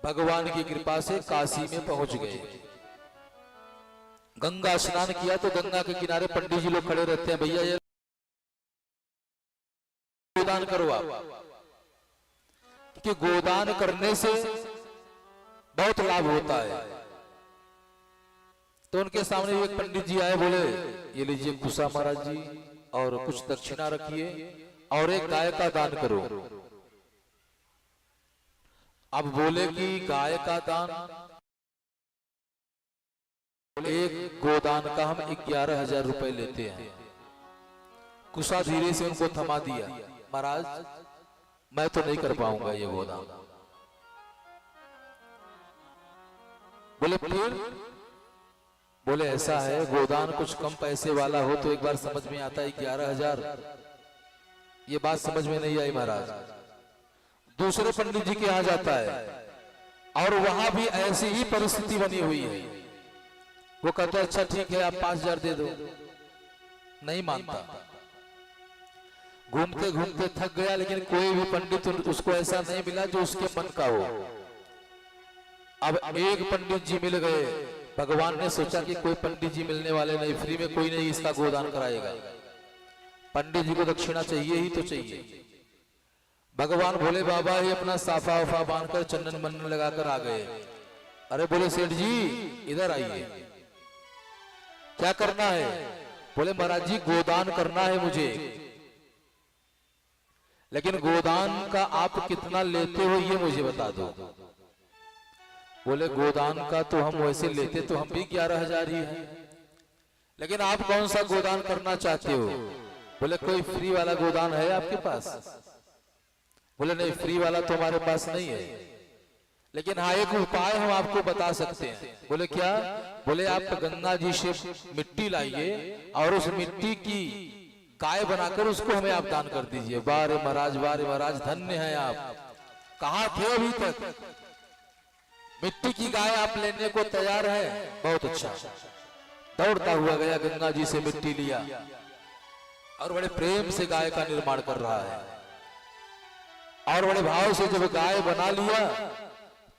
भगवान की कृपा से काशी में पहुंच गए। गंगा स्नान किया तो गंगा के किनारे पंडित जी लोग खड़े रहते हैं, भैया ये गोदान करो आप, क्योंकि गोदान करने से बहुत लाभ होता है। तो उनके सामने एक पंडित जी आए, बोले ये लीजिए कुशा महाराज जी, और कुछ दक्षिणा रखिए और एक गाय का दान करो। अब बोले कि गाय का दान, एक गोदान का हम 11,000 रुपए लेते हैं। कुशा धीरे से उनको थमा दिया, महाराज मैं तो नहीं कर पाऊंगा ये गोदान। बोले फिर? बोले ऐसा है, गोदान कुछ कम पैसे वाला हो तो एक बार समझ में आता है 11,000, ये बात समझ में नहीं आई महाराज। दूसरे पंडित जी के यहाँ जाता है और वहां भी ऐसी ही परिस्थिति बनी हुई है। वो कहता है अच्छा ठीक है आप 5,000 दे दो, नहीं मानता। घूमते घूमते थक गया, लेकिन कोई भी पंडित उसको ऐसा नहीं मिला जो उसके मन का हो। अब एक पंडित जी मिल गए। भगवान ने सोचा कि कोई पंडित जी मिलने वाले नहीं, फ्री में कोई नहीं इसका गोदान कराएगा, पंडित जी को दक्षिणा चाहिए ही तो चाहिए। भगवान भोले बाबा ही अपना साफा वफा बांधकर चंदन मनन लगाकर आ गए। अरे बोले सेठ जी इधर आइए, क्या करना है? बोले महाराज जी गोदान करना है मुझे, लेकिन गोदान का आप कितना लेते हो ये मुझे बता दो। बोले गोदान का तो हम वैसे लेते तो हम भी 11,000 ही है, लेकिन आप कौन सा गोदान करना चाहते हो? बोले कोई फ्री वाला गोदान है आपके पास? बोले नहीं फ्री वाला तो हमारे पास नहीं है, लेकिन हाँ एक उपाय हम आपको बता सकते हैं। बोले क्या? बोले आप गंगा जी से मिट्टी लाइए और उस मिट्टी की गाय बनाकर उसको हमें आप दान कर दीजिए। वाह रे महाराज, वाह रे महाराज, धन्य है आप, कहाँ थे अभी तक? मिट्टी की गाय आप लेने को तैयार है, बहुत अच्छा। दौड़ता हुआ गया, गंगा जी से मिट्टी लिया और बड़े प्रेम से गाय का निर्माण कर रहा है। और बड़े भाव से जब गाय बना लिया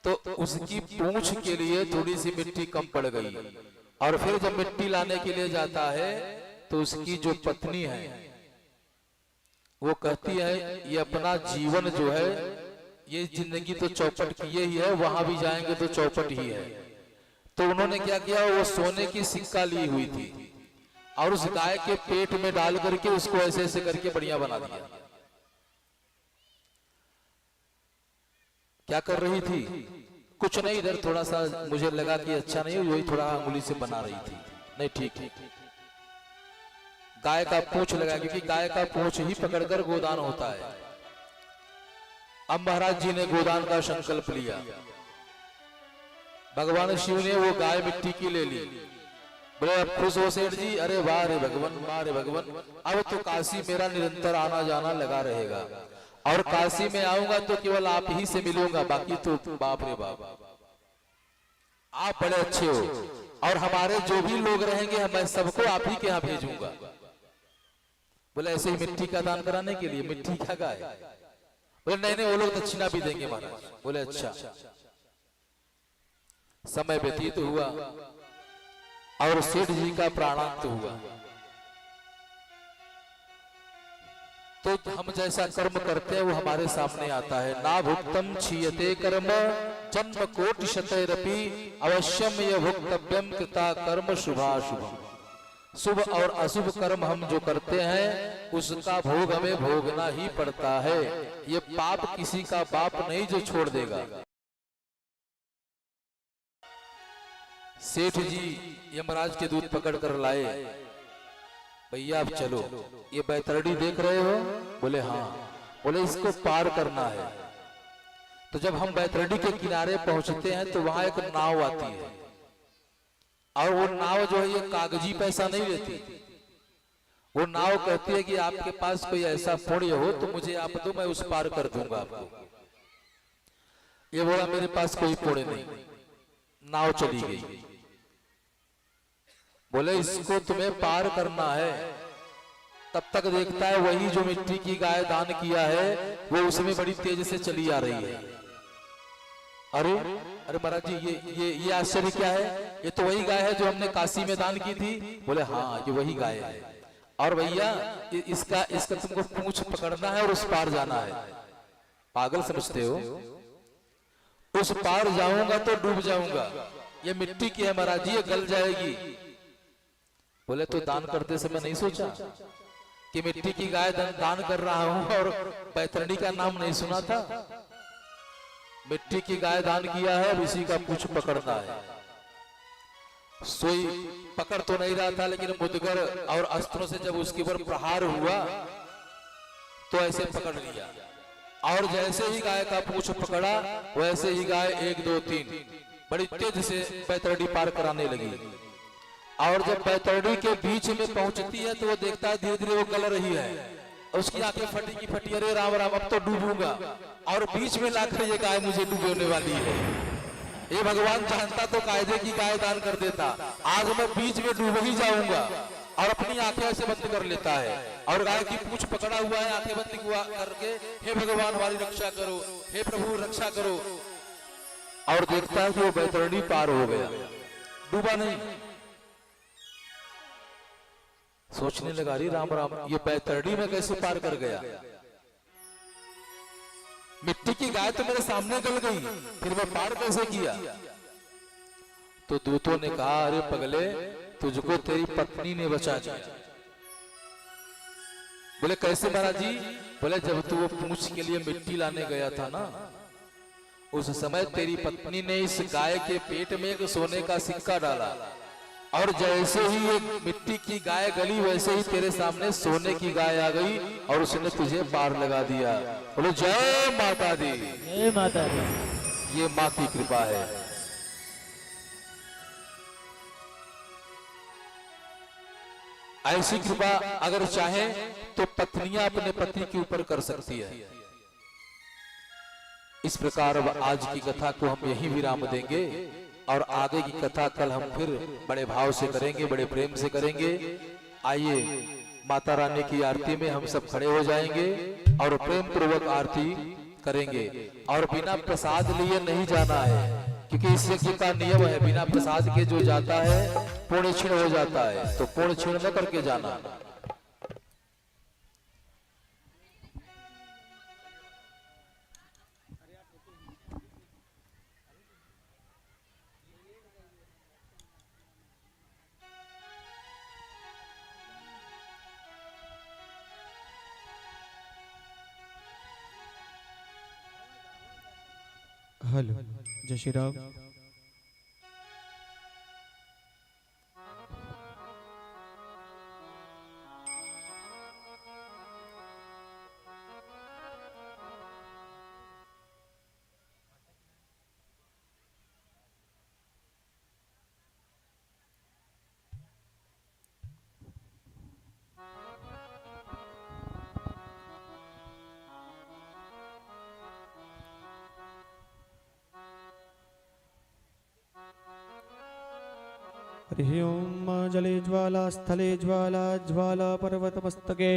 तो उसकी पूंछ के लिए थोड़ी सी मिट्टी कम पड़ गई, और फिर जब मिट्टी लाने के लिए जाता है तो उसकी जो पत्नी है वो कहती है ये अपना जीवन जो है, ये जिंदगी तो चौपट की ही है, वहां भी जाएंगे तो चौपट ही है। तो उन्होंने क्या किया, वो सोने की सिक्का ली हुई थी और उस गाय के पेट में डाल करके उसको ऐसे ऐसे करके बढ़िया बना दिया। क्या कर रही थी? कुछ नहीं, इधर थोड़ा सा मुझे लगा कि अच्छा नहीं, वही थोड़ा अंगुली से बना रही थी। नहीं ठीक ठीक, गाय का पूंछ लगा, क्योंकि गाय का पूंछ ही पकड़कर गोदान होता है। अब महाराज जी ने गोदान का संकल्प लिया। भगवान शिव ने वो गाय मिट्टी की ले ली। बोले अब खुश हो सेठ जी? अरे वाह रे भगवान, वाह रे भगवान, अब तो काशी मेरा निरंतर आना जाना लगा रहेगा, और काशी में आऊंगा तो केवल आप ही से मिलूंगा, बाकी तो बाप रे बाप, आप बड़े अच्छे हो, और हमारे जो भी लोग रहेंगे मैं सबको आप ही के यहाँ भेजूंगा। बोले ऐसे ही मिट्टी का दान कराने के लिए? मिट्टी क्या गाय? बोले नहीं नहीं, वो लोग दक्षिणा भी देंगे महाराज। बोले अच्छा। समय व्यतीत हुआ और सेठ जी का प्राणांत हुआ। तो हम जैसा कर्म करते हैं वो हमारे सामने आता है। ना भुक्तम क्षीयते कर्म जन्म कोटि शतैरपि अवश्यम ये भुक्तव्यम कृता कर्म शुभाशुभम। शुभ और अशुभ कर्म हम जो करते हैं उसका भोग हमें भोगना ही पड़ता है। ये पाप किसी का बाप नहीं जो छोड़ देगा। सेठ जी यमराज के दूध पकड़ कर लाए। भैया आप चलो, ये बैतरणी देख रहे हो? बोले हाँ। बोले इसको पार करना है। तो जब हम बैतरणी के किनारे पहुंचते हैं तो वहां एक नाव आती है, और वो नाव जो है ये कागजी पैसा नहीं लेती। वो नाव कहती है कि आपके पास कोई ऐसा पुण्य हो तो मुझे आप दो, मैं उस पार कर दूंगा आपको। ये बोला मेरे पास कोई पुण्य नहीं। नाव चली गई। बोले इसको तुम्हें पार करना है। तब तक देखता है वही जो मिट्टी की गाय दान किया है वो उसमें बड़ी तेज से चली आ रही है। अरे अरे महाराज जी, ये आश्चर्य क्या है? ये तो वही गाय है जो हमने काशी में दान की थी। बोले हाँ, ये वही गाय है। और भैया इसका तुमको पूंछ पकड़ना है और उस पार जाना है। पागल समझते हो? उस पार जाऊंगा तो डूब जाऊंगा। ये मिट्टी की है महाराज जी, ये गल जाएगी। बोले तो दान करते समय नहीं सोचा कि मिट्टी की गाय दान कर रहा हूं और बैतरणी का नाम नहीं सुना था? मिट्टी की गाय दान किया है, अब इसी का पूंछ पकड़ना है। सोई पकड़ तो नहीं रहा था, लेकिन मुदगर और अस्त्रों से जब उसके ऊपर प्रहार हुआ तो ऐसे पकड़ लिया। और जैसे ही गाय का पूंछ पकड़ा, वैसे ही गाय 1 2 3 बड़ी तेज से बैतरणी पार कराने लगी। और जब बैतरणी के बीच में पहुंचती है तो वो देखता है धीरे धीरे वो गल रही है। उसकी आंखें फटी की फटी, अरे राम राम, अब तो डूबूंगा। और बीच में लाकर ये गाय मुझे डूबने वाली है। ये भगवान जानता तो कायदे की गाय दान कर देता। आज मैं बीच में डूब ही जाऊंगा। और अपनी आंखें ऐसे बंद कर लेता है और गाय की पूंछ पकड़ा हुआ है, आंखें बंद करके, हे भगवान हमारी रक्षा करो, हे प्रभु रक्षा करो। और देखता है कि वो बैतरणी पार हो गया, डूबा नहीं। सोचने लगा, रे राम राम, ये बैतरणी में कैसे पार कर गया? मिट्टी की गाय तो मेरे सामने गल गई, फिर मैं पार कैसे किया? तो दूतों ने कहा, अरे पगले, तुझको तेरी पत्नी ने बचा दिया। बोले कैसे महाराज जी? बोले जब तू वो पूंछ के लिए मिट्टी लाने गया था ना, उस समय तेरी पत्नी ने इस गाय के पेट में एक सोने का सिक्का डाला। और जैसे ही ये मिट्टी की गाय गली, वैसे ही तेरे सामने सोने की गाय आ गई और उसने तुझे पार लगा दिया। बोलो जय माता दी। जय माता दी। ये माँ की कृपा है। ऐसी कृपा अगर चाहे तो पत्नियां अपने पति के ऊपर कर सकती है। इस प्रकार अब आज की कथा को हम यही विराम देंगे और आगे की कथा कल हम फिर बड़े भाव से करेंगे, बड़े प्रेम से करेंगे। आइए माता रानी की आरती में हम सब खड़े हो जाएंगे और प्रेम पूर्वक आरती करेंगे। और बिना प्रसाद लिए नहीं जाना है, क्योंकि इस यज्ञ का नियम है, बिना प्रसाद के जो जाता है पुण्य क्षीण हो जाता है। तो पुण्य क्षीण न करके जाना। हेलो, जय श्री राम। हरि ओम। जले ज्वाला, स्थले ज्वाला, ज्वाला पर्वतमस्तके,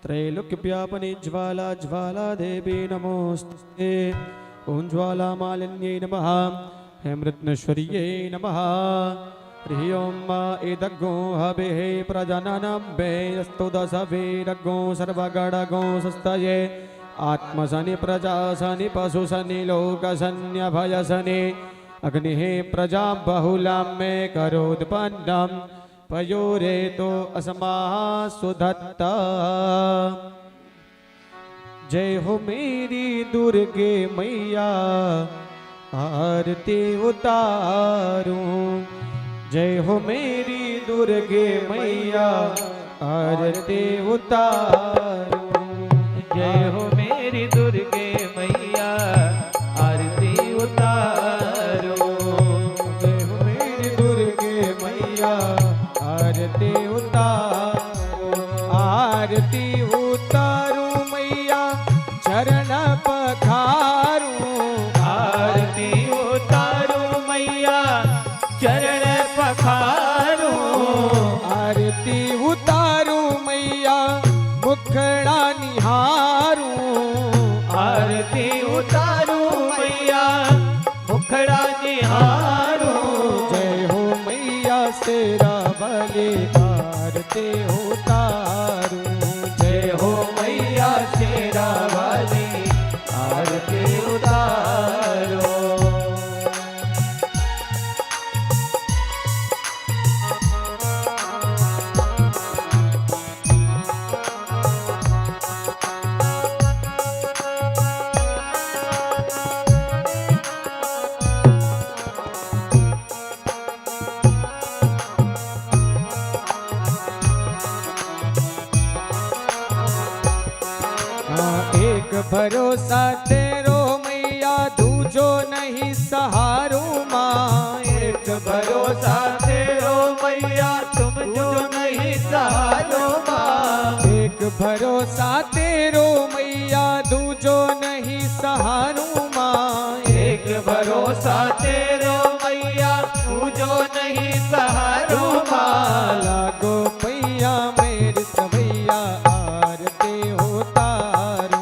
त्रैलोक्यव्यापने ज्वाला, ज्वाला देवी नमोस्तुते। ओम ज्वाला मालिन्यै नमः, हेमरत्नेश्वर्यै नमः। हरि ओम। एदग्गो हविः प्रजननं वेस्तु दशभिरग्गो सर्वगणगो सस्तये। आत्मसनि प्रजासनि पशुसनि लोकसन्यभयसनि। अग्निः प्रजा बहुलां मे करोत्पन्नं, पयोरे तो अस्माः सुधत्ता। जय हो मेरी दुर्गे मैया, आरती उतारूं। जय हो मेरी दुर्गे मैया, आरती उतारूं। जय हो मेरी दुर्गे मैया, आरती उतारो। जय हो मेरी दुर्गे मैया, आरती उतारो। आरती उतारू मैया, चरण पखारूं। आरती उतारो मैया, चरण पखारो। आरती उतारू मैया, मुखड़ा निहारूं। आरती उतारूं। जय हो मैया शेरा वाली आरती उतारो। एक भरोसा तेरो मैया दूजो नहीं सहारू माँ। एक भरोसा तेरो मैया तुम जो नहीं सहारो माँ। एक भरोसा तेरो मैया दूजो नहीं सहारू माँ। एक भरोसा तेरो मैया तू जो नहीं सहारो माँ। लागो पैया मेरी सभैया आरती उतारूं।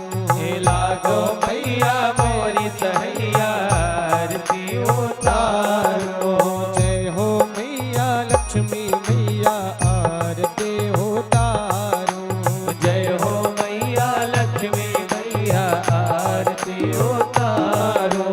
लागो मैया मोरी सहैया आरती उतारो। जय हो मैया लक्ष्मी मैया आरती उतारूं। जय हो मैया लक्ष्मी मैया आरती उतारो।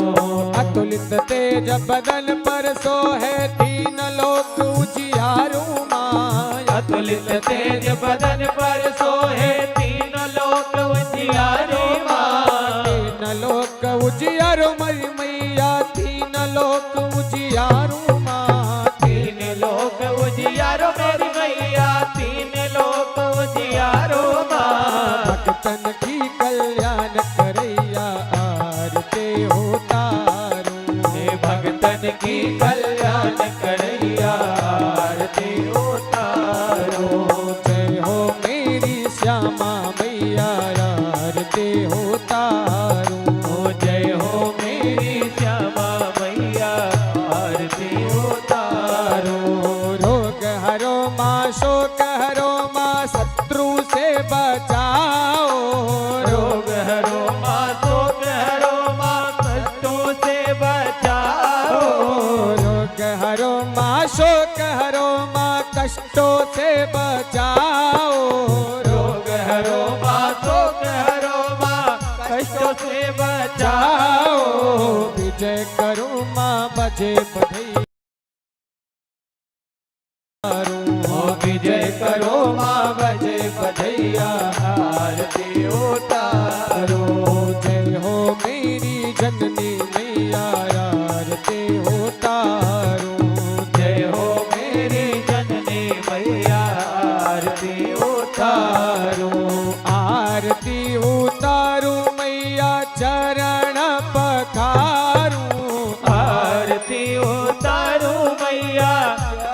अतुलित तेज बदन पर सोहे तीन लोक उजियारू माँ। अतुलित तेज बदन पर सोहे तीन लोक उजियारो माँ। तीन लोक उजियारू मरी मैया तीन लोक उजियारू माँ। तीन लोक उजियारो मेरी मैया तीन लोक उजियारो माँ। भक्तन की कल्याण करैया आरती उतारूं। हे भक्तन की कल्याण करैया आरती उतारो। जय हो मेरी श्यामा मैया आरती उतारूं। ओ जय हो मेरी श्यामा मैया आरती उतारो। रोग हरो माँ शोक हरो माँ शत्रु से बचाओ। रोग हरो माँ शोक हरो माँ कष्टों से बचाओ। रोग हरो माँ शोक हरो माँ कष्टों से बचाओ। रोग हरो माँ शोक हरो माँ कष्टों से बचाओ। जाओ विजय करो माँ बजे बधैया। ओ विजय करो माँ बजे बधैया आरती उतारो। जय हो मेरी जननी मैया आरती उतारूं। जय हो मेरी जननी मैया आरती उतारो। आरती उतारूं मैया चरण पखारूं। आरती उतारो मैया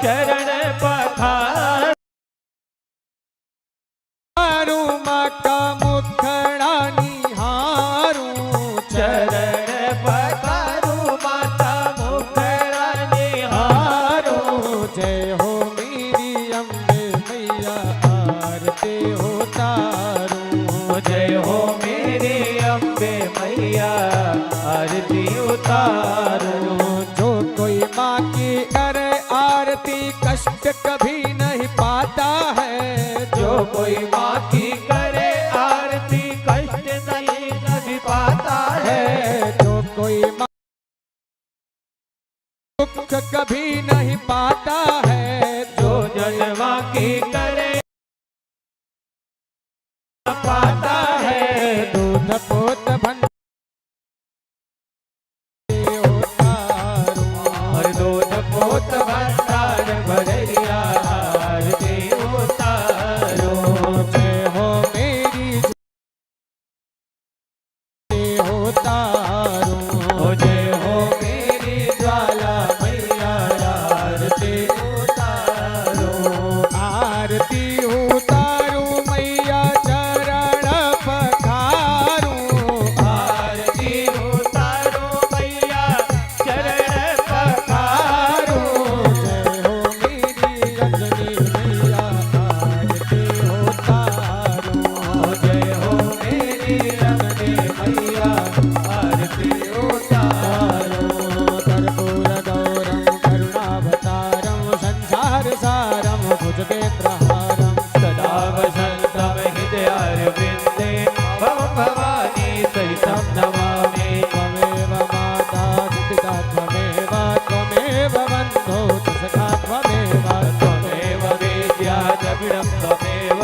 चरण पखारो। माँ का मुखड़ा निहारूं। चरण पखारो माता मुखड़ा निहारो। जय हो मेरी अम्बे मैया आरती उतारूं। जय हो मेरी अम्बे मैया आरती उतारो। जो कोई माँ की करे आरती कष्ट कभी नहीं पाता है। जो कोई माँ की करे आरती कष्ट नहीं कभी पाता है। जो कोई माँ दुख कभी नहीं पाता है। जो जन्मा की करे पाता है। दूध पोत भंडार उतारूं। और दूध पोत भंडार भरैया आरती उतारो। जय हो मेरी उतारूं। ओ जय हो मेरी ज्वाला मैया आरती उतारो। त्वमेव त्वमेव बन्धो च सखा त्वमेव त्वमेव वेद्या द्रविणं त्वमेव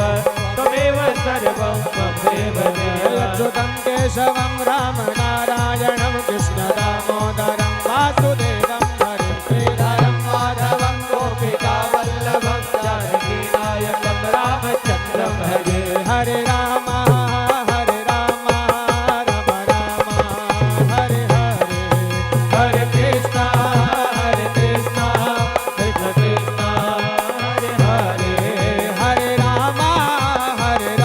त्वमेव सर्वं त्वमेव देव अच्युतं केशवं रामनारायणं कृष्ण दामोदरं वासुदेवं हरिं श्रीधरं माधवं गोपिका वल्लभं जानकी नायकं रामचन्द्रं भजे हरे राम राम राम हरे हरे हरे कृष्णा कृष्ण कृष्ण हरे हरे हरे राम राम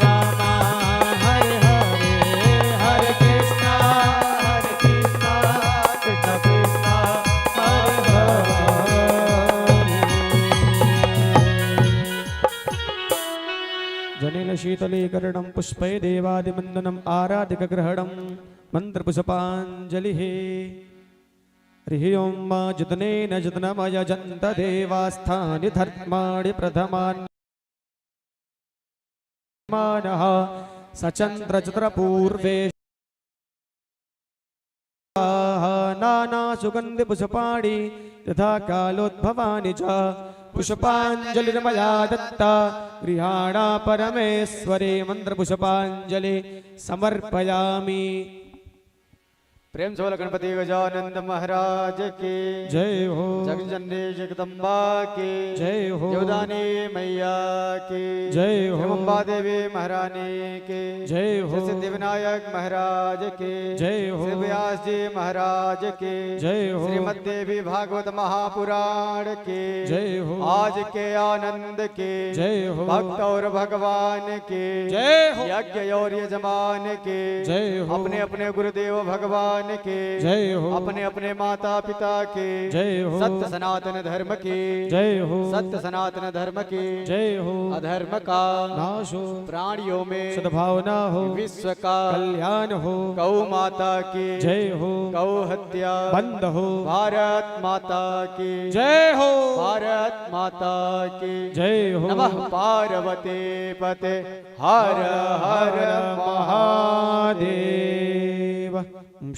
राम हरे हरे हरे कृष्णा कृष्ण कृष्ण हरे हरे जनेन शीतलीकरणं पुष्पै देवादिवन्दनम् आराधिकग्रहणं मन्त्रपुष्पाञ्जलिः हरिः ओं मा जतनेन जतनमयजन्त देवास्थानि धर्माणि प्रथमानि मानः सचन्द्रचन्द्रपूर्वे नानासुगन्धिपुष्पाणि तथा कालोद्भवानि च पुष्पाञ्जलिर्मया दत्ता गृहाणा परमेश्वरे मन्त्रपुष्पाञ्जलि समर्पयामि। प्रेम से बोला गणपति गजानंद महाराज की जय हो जगजननी जगदम्बा की जय हो देवदानी मैया की जय हो अम्बा देवी महारानी की जय हो श्री सिद्धिविनायक महाराज की जय हो श्री व्यास जी महाराज की जय हो श्रीमद देवी भागवत महापुराण की जय हो आज के आनंद की जय हो भक्त और भगवान की जय हो यज्ञ और यजमान की जय हो अपने अपने गुरुदेव भगवान के जय हो अपने अपने माता पिता के जय हो सत्य सनातन धर्म की जय हो सत्य सनातन धर्म की जय हो अधर्म का नाश हो प्राणियों में सद्भावना हो विश्व का कल्याण हो गौ माता की जय हो गौ हत्या बंद हो भारत माता की जय हो भारत माता की जय हो नमः पार्वती पते हर हर महादेव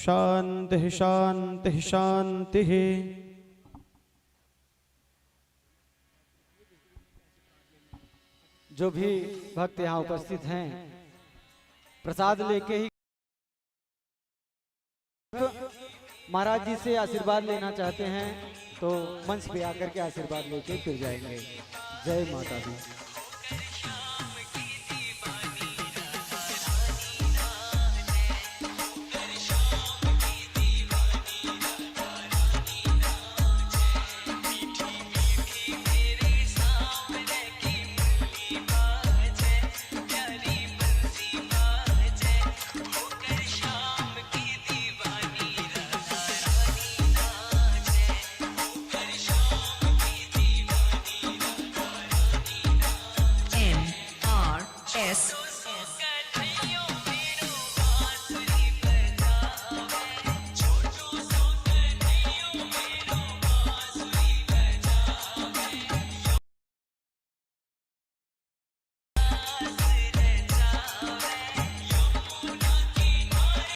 शांति शांति शांति। जो भी भक्त यहाँ उपस्थित हैं प्रसाद लेके ही महाराज जी से आशीर्वाद लेना चाहते हैं तो मंच पे आकर के आशीर्वाद लेके फिर जाएंगे। जय माता दी।